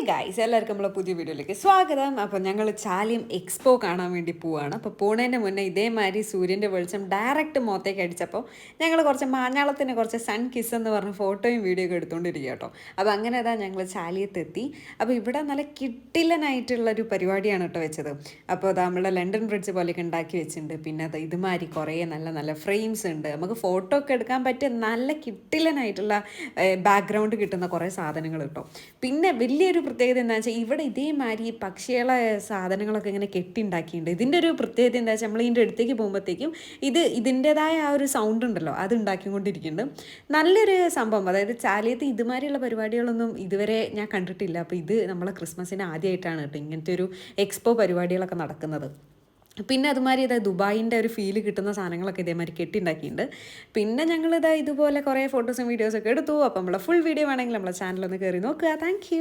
Guys എല്ലാവർക്കും നമ്മളെ പുതിയ വീഡിയോയിലേക്ക് സ്വാഗതം. അപ്പോൾ ഞങ്ങൾ ചാലിയം എക്സ്പോ കാണാൻ വേണ്ടി പോവുകയാണ്. അപ്പോൾ പോണതിൻ്റെ മുന്നേ ഇതേമാതിരി സൂര്യൻ്റെ വെളിച്ചം ഡയറക്റ്റ് മുഖത്തേക്ക് അടിച്ചപ്പോൾ ഞങ്ങൾ കുറച്ച് മാഞ്ഞാളത്തിന് കുറച്ച് സൺ കിസ് എന്ന് പറഞ്ഞ ഫോട്ടോയും വീഡിയോ ഒക്കെ എടുത്തുകൊണ്ടിരിക്കുക കേട്ടോ. അപ്പോൾ അങ്ങനെ അതാ ഞങ്ങൾ ചാലിയത്തെത്തി. അപ്പോൾ ഇവിടെ നല്ല കിട്ടിലനായിട്ടുള്ളൊരു പരിപാടിയാണ് കേട്ടോ വെച്ചത്. അപ്പോൾ അത് നമ്മളെ ലണ്ടൻ ബ്രിഡ്ജ് പോലെയൊക്കെ ഉണ്ടാക്കി വെച്ചിട്ടുണ്ട്. പിന്നെ അത് ഇതുമാതിരി കുറേ നല്ല നല്ല ഫ്രെയിംസ് ഉണ്ട്. നമുക്ക് ഫോട്ടോ ഒക്കെ എടുക്കാൻ പറ്റിയ നല്ല കിട്ടിലനായിട്ടുള്ള ബാക്ക്ഗ്രൗണ്ട് കിട്ടുന്ന കുറേ സാധനങ്ങൾ കേട്ടോ. പിന്നെ വലിയൊരു പ്രത്യേകത എന്താ വെച്ചാൽ ഇവിടെ ഇതേമാതിരി ഈ പക്ഷികളെ സാധനങ്ങളൊക്കെ ഇങ്ങനെ കെട്ടിണ്ടാക്കിയിട്ടുണ്ട്. ഇതിൻ്റെ ഒരു പ്രത്യേകത എന്താ വെച്ചാൽ നമ്മൾ ഇതിൻ്റെ അടുത്തേക്ക് പോകുമ്പോഴത്തേക്കും ഇതിൻ്റെതായ ആ ഒരു സൗണ്ട് ഉണ്ടല്ലോ അത് ഉണ്ടാക്കിക്കൊണ്ടിരിക്കുന്നുണ്ട്. നല്ലൊരു സംഭവം. അതായത് ചാലിയത്ത് ഇതുമാതിരിയുള്ള പരിപാടികളൊന്നും ഇതുവരെ ഞാൻ കണ്ടിട്ടില്ല. അപ്പോൾ ഇത് നമ്മളെ ക്രിസ്മസിന് ആദ്യമായിട്ടാണ് കേട്ടോ ഇങ്ങനത്തെ ഒരു എക്സ്പോ പരിപാടികളൊക്കെ നടക്കുന്നത്. പിന്നെ അതുമാതിരി ദുബായിൻ്റെ ഒരു ഫീല് കിട്ടുന്ന സാധനങ്ങളൊക്കെ ഇതേമാതിരി കെട്ടിണ്ടാക്കിയിട്ടുണ്ട്. പിന്നെ ഞങ്ങളിതാ ഇതുപോലെ കുറേ ഫോട്ടോസും വീഡിയോസൊക്കെ എടുത്തു. അപ്പോൾ നമ്മളെ ഫുൾ വീഡിയോ വേണമെങ്കിൽ നമ്മളെ ചാനലൊന്ന് കയറി നോക്കുക. Thank you.